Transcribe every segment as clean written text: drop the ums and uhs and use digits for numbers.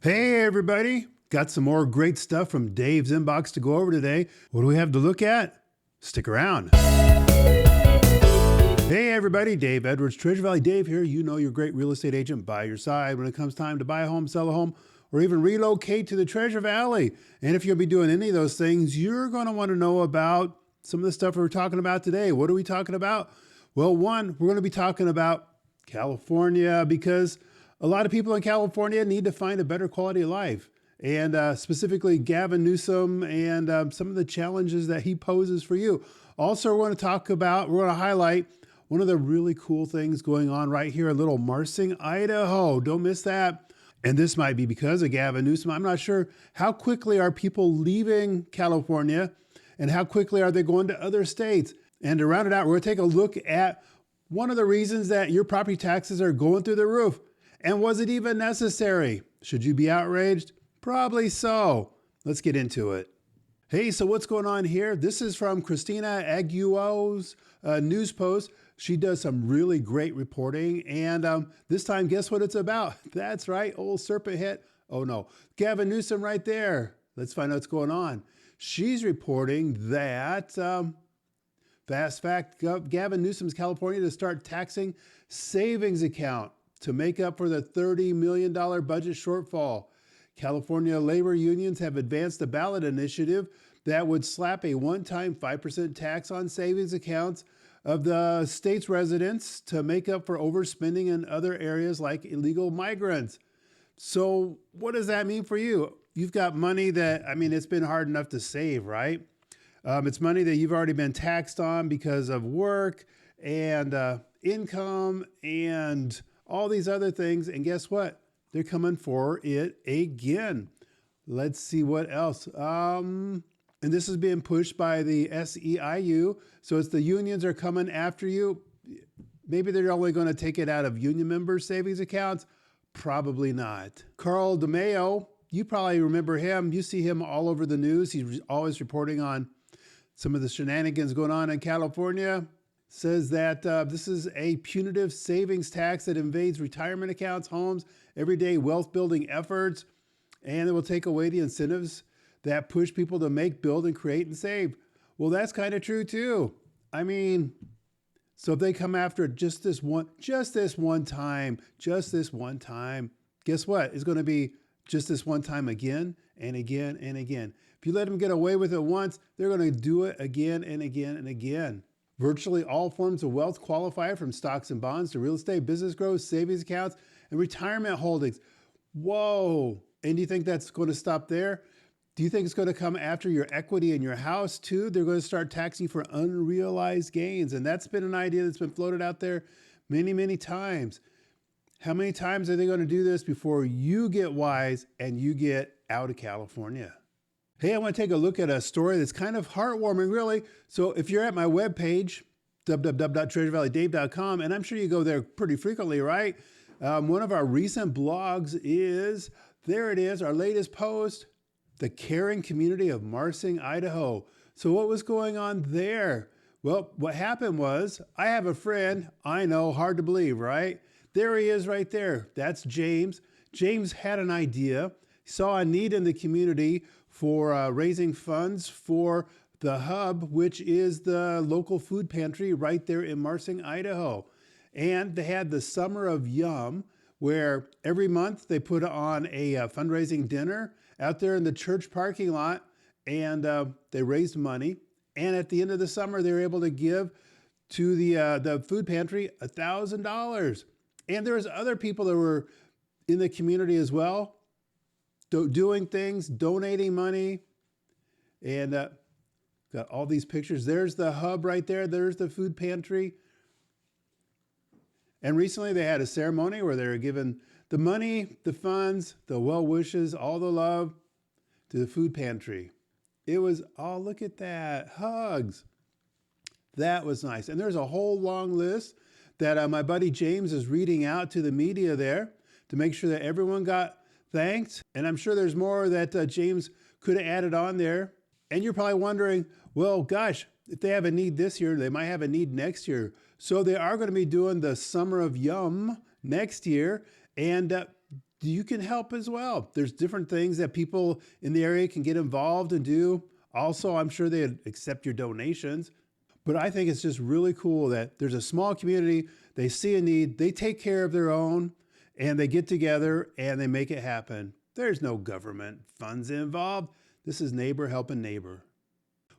Hey everybody, got some more great stuff from Dave's inbox to go over today. What do we have to look at? Stick around. Hey everybody, Dave Edwards, Treasure Valley Dave here. You know your great real estate agent by your side when it comes time to buy a home, sell a home, or even relocate to the Treasure Valley. And if you'll be doing any of those things, you're going to want to know about some of the stuff we're talking about today. What are we talking about? Well, one, we're going to be talking about California because a lot of people in California need to find a better quality of life. And specifically Gavin Newsom and some of the challenges that he poses for you. Also, we're going to highlight one of the really cool things going on right here in little Marsing, Idaho. Don't miss that. And this might be because of Gavin Newsom. I'm not sure how quickly are people leaving California and how quickly are they going to other states. And to round it out, we're going to take a look at one of the reasons that your property taxes are going through the roof. And was it even necessary? Should you be outraged? Probably so. Let's get into it. Hey, so what's going on here? This is from Christina Aguo's news post. She does some really great reporting. And this time, guess what it's about? That's right, old serpent head. Oh no, Gavin Newsom right there. Let's find out what's going on. She's reporting that, fast fact, Gavin Newsom's California to start taxing savings account to make up for the $30 million budget shortfall. California labor unions have advanced a ballot initiative that would slap a one-time 5% tax on savings accounts of the state's residents to make up for overspending in other areas like illegal migrants. So what does that mean for you? You've got money that, it's been hard enough to save, right? It's money that you've already been taxed on because of work and income and all these other things. And guess what? They're coming for it again. Let's see what else. And this is being pushed by the SEIU. So it's the unions are coming after you. Maybe they're only going to take it out of union members' savings accounts. Probably not. Carl DeMayo, you probably remember him. You see him all over the news. He's always reporting on some of the shenanigans going on in California. Says that this is a punitive savings tax that invades retirement accounts, homes, everyday wealth building efforts, and it will take away the incentives that push people to make, build, and create and save. Well, that's kind of true too. So if they come after just this one time, guess what? It's going to be just this one time again and again and again. If you let them get away with it once, they're going to do it again and again and again. Virtually all forms of wealth qualify from stocks and bonds to real estate, business growth, savings accounts, and retirement holdings. Whoa. And do you think that's going to stop there? Do you think it's going to come after your equity in your house too? They're going to start taxing for unrealized gains. And that's been an idea that's been floated out there many, many times. How many times are they going to do this before you get wise and you get out of California? Hey, I want to take a look at a story that's kind of heartwarming, really. So if you're at my webpage, www.treasurevalleydave.com, and I'm sure you go there pretty frequently, right? One of our recent blogs is, there it is, our latest post, the caring community of Marsing, Idaho. So what was going on there? Well, what happened was, I have a friend, I know, hard to believe, right? There he is right there. That's James. James had an idea, saw a need in the community for raising funds for the Hub, which is the local food pantry right there in Marsing, Idaho. And they had the Summer of Yum, where every month they put on a fundraising dinner out there in the church parking lot, and they raised money. And at the end of the summer, they were able to give to the food pantry $1,000. And there was other people that were in the community as well, doing things, donating money, and got all these pictures. There's the Hub right there. There's the food pantry. And recently they had a ceremony where they were giving the money, the funds, the well wishes, all the love to the food pantry. It was, oh, look at that, hugs. That was nice. And there's a whole long list that my buddy James is reading out to the media there to make sure that everyone got thanked. And I'm sure there's more that James could have added on there. And you're probably wondering, well, gosh, if they have a need this year, they might have a need next year. So they are going to be doing the Summer of Yum next year. And you can help as well. There's different things that people in the area can get involved and do. Also, I'm sure they accept your donations. But I think it's just really cool that there's a small community, they see a need, they take care of their own, and they get together and they make it happen. There's no government funds involved. This is neighbor helping neighbor.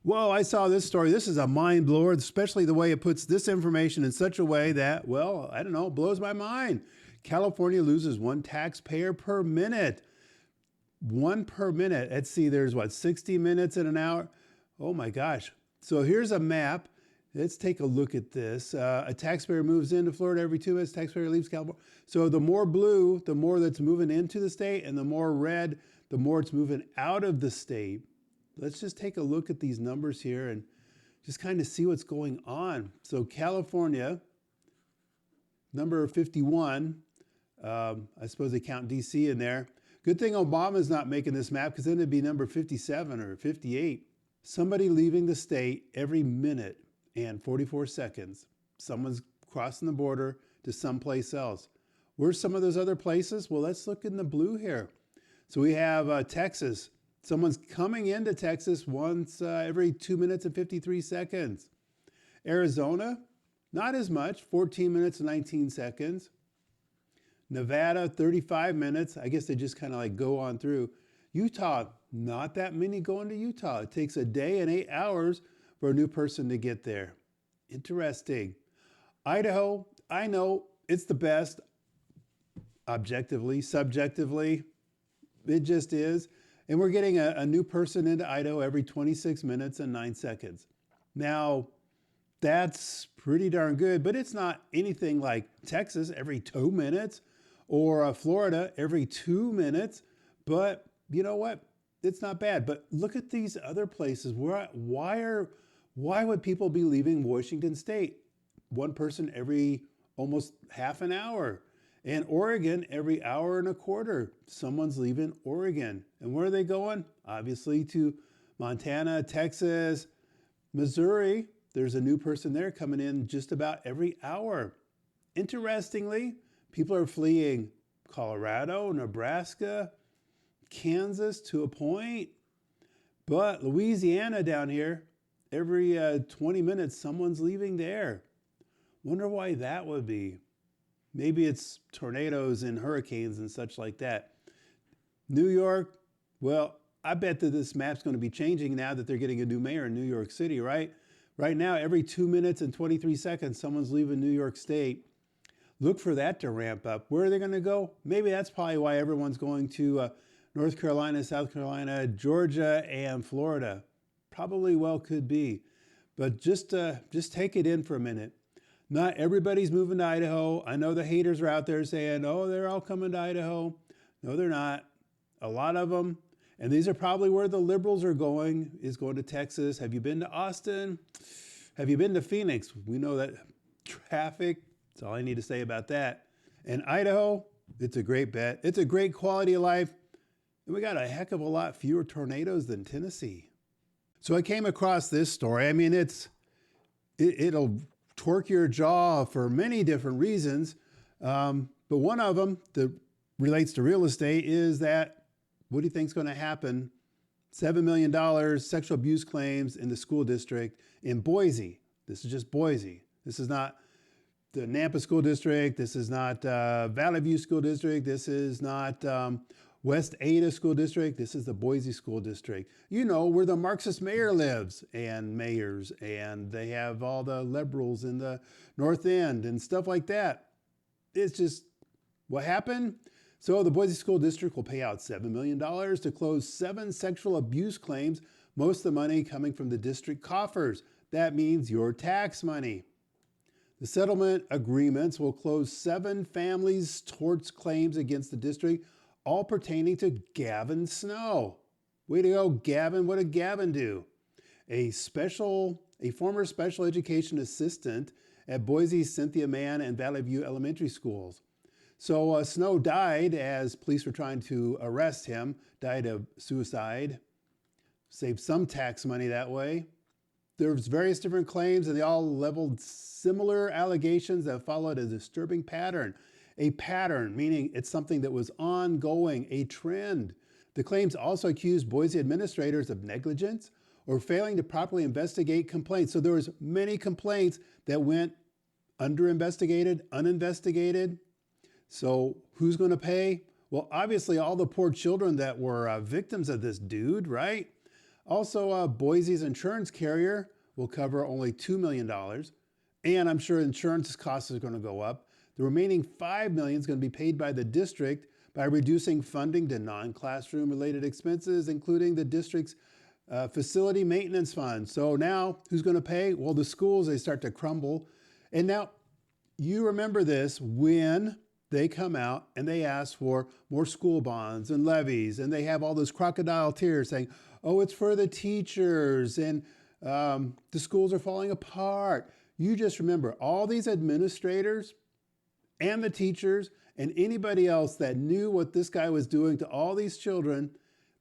Whoa, I saw this story. This is a mind blower, especially the way it puts this information in such a way that, well, I don't know, blows my mind. California loses 1 taxpayer per minute. 1 per minute. Let's see, there's what, 60 minutes in an hour? Oh my gosh. So here's a map. Let's take a look at this. A taxpayer moves into Florida every 2 minutes. Taxpayer leaves California. So the more blue, the more that's moving into the state, and the more red, the more it's moving out of the state. Let's just take a look at these numbers here and just kind of see what's going on. So California, number 51, I suppose they count DC in there. Good thing Obama's not making this map, because then it'd be number 57 or 58. Somebody leaving the state every minute and 44 seconds. Someone's crossing the border to someplace else. Where's some of those other places? Well, let's look in the blue here. So we have Texas. Someone's coming into Texas once every 2 minutes and 53 seconds. Arizona, not as much, 14 minutes and 19 seconds. Nevada, 35 minutes. I guess they just kind of like go on through. Utah, not that many going to Utah. It takes a day and 8 hours for a new person to get there. Interesting. Idaho, I know it's the best. Objectively, subjectively, it just is. And we're getting a new person into Idaho every 26 minutes and 9 seconds. Now, that's pretty darn good, but it's not anything like Texas every 2 minutes or Florida every 2 minutes. But you know what? It's not bad. But look at these other places. Why would people be leaving Washington State? 1 person every almost half an hour. And Oregon, every hour and a quarter, someone's leaving Oregon. And where are they going? Obviously to Montana, Texas, Missouri. There's a new person there coming in just about every hour. Interestingly, people are fleeing Colorado, Nebraska, Kansas to a point. But Louisiana down here, every 20 minutes, someone's leaving there. Wonder why that would be. Maybe it's tornadoes and hurricanes and such like that. New York, well, I bet that this map's going to be changing now that they're getting a new mayor in New York City, right? Right now, every 2 minutes and 23 seconds, someone's leaving New York State. Look for that to ramp up. Where are they going to go? Maybe that's probably why everyone's going to North Carolina, South Carolina, Georgia, and Florida. Probably well could be. But just take it in for a minute. Not everybody's moving to Idaho. I know the haters are out there saying, oh, they're all coming to Idaho. No, they're not. A lot of them. And these are probably where the liberals are going, is going to Texas. Have you been to Austin? Have you been to Phoenix? We know that traffic. That's all I need to say about that. And Idaho, it's a great bet. It's a great quality of life. And we got a heck of a lot fewer tornadoes than Tennessee. So I came across this story. I mean, it'll torque your jaw for many different reasons. But one of them that relates to real estate is that, what do you think is going to happen? $7 million sexual abuse claims in the school district in Boise. This is just Boise. This is not the Nampa School District. This is not Valley View School District. This is not West Ada School District. This is the Boise School District. You know, where the Marxist mayor lives and mayors, and they have all the liberals in the North End and stuff like that. It's just what happened. So the Boise School District will pay out $7 million to close 7 sexual abuse claims, most of the money coming from the district coffers. That means your tax money. The settlement agreements will close 7 families' torts claims against the district, all pertaining to Gavin Snow. Way to go, Gavin. What did Gavin do? A former special education assistant at Boise's Cynthia Mann and Valley View Elementary Schools. So Snow died as police were trying to arrest him, died of suicide. Saved some tax money that way. There's various different claims, and they all leveled similar allegations that followed a disturbing pattern. a pattern, meaning it's something that was ongoing, a trend. The claims also accused Boise administrators of negligence or failing to properly investigate complaints. So there was many complaints that went under-investigated, uninvestigated. So who's going to pay? Well, obviously all the poor children that were victims of this dude, right? Also, Boise's insurance carrier will cover only $2 million. And I'm sure insurance costs are going to go up. The remaining $5 million is going to be paid by the district by reducing funding to non-classroom related expenses, including the district's facility maintenance fund. So now who's going to pay? Well, the schools, they start to crumble. And now you remember this when they come out and they ask for more school bonds and levies, and they have all those crocodile tears saying, oh, it's for the teachers, and the schools are falling apart. You just remember all these administrators and the teachers and anybody else that knew what this guy was doing to all these children,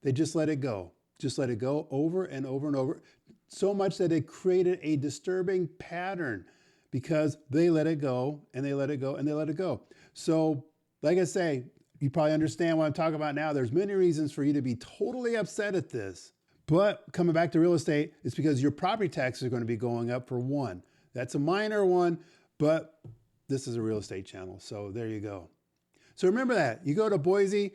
they just let it go. Just let it go over and over and over. So much that it created a disturbing pattern because they let it go and they let it go and they let it go. So like I say, you probably understand what I'm talking about now. There's many reasons for you to be totally upset at this. But coming back to real estate, it's because your property taxes are going to be going up for one. That's a minor one, but this is a real estate channel. So there you go. So remember that. You go to Boise,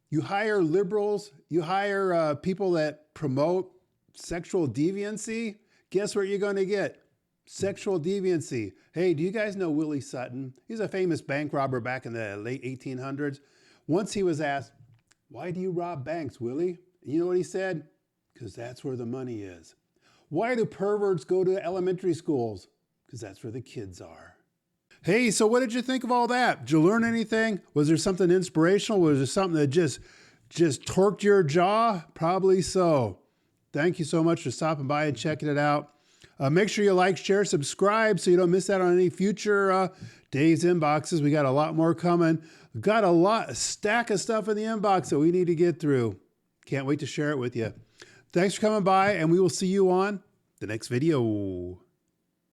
you hire liberals, you hire people that promote sexual deviancy. Guess what you're going to get? Sexual deviancy. Hey, do you guys know Willie Sutton? He's a famous bank robber back in the late 1800s. Once he was asked, why do you rob banks, Willie? You know what he said? Because that's where the money is. Why do perverts go to elementary schools? Because that's where the kids are. Hey, so what did you think of all that? Did you learn anything? Was there something inspirational? Was there something that just torqued your jaw? Probably so. Thank you so much for stopping by and checking it out. Make sure you like, share, subscribe so you don't miss out on any future Dave's inboxes. We got a lot more coming. We've got a stack of stuff in the inbox that we need to get through. Can't wait to share it with you. Thanks for coming by, and we will see you on the next video.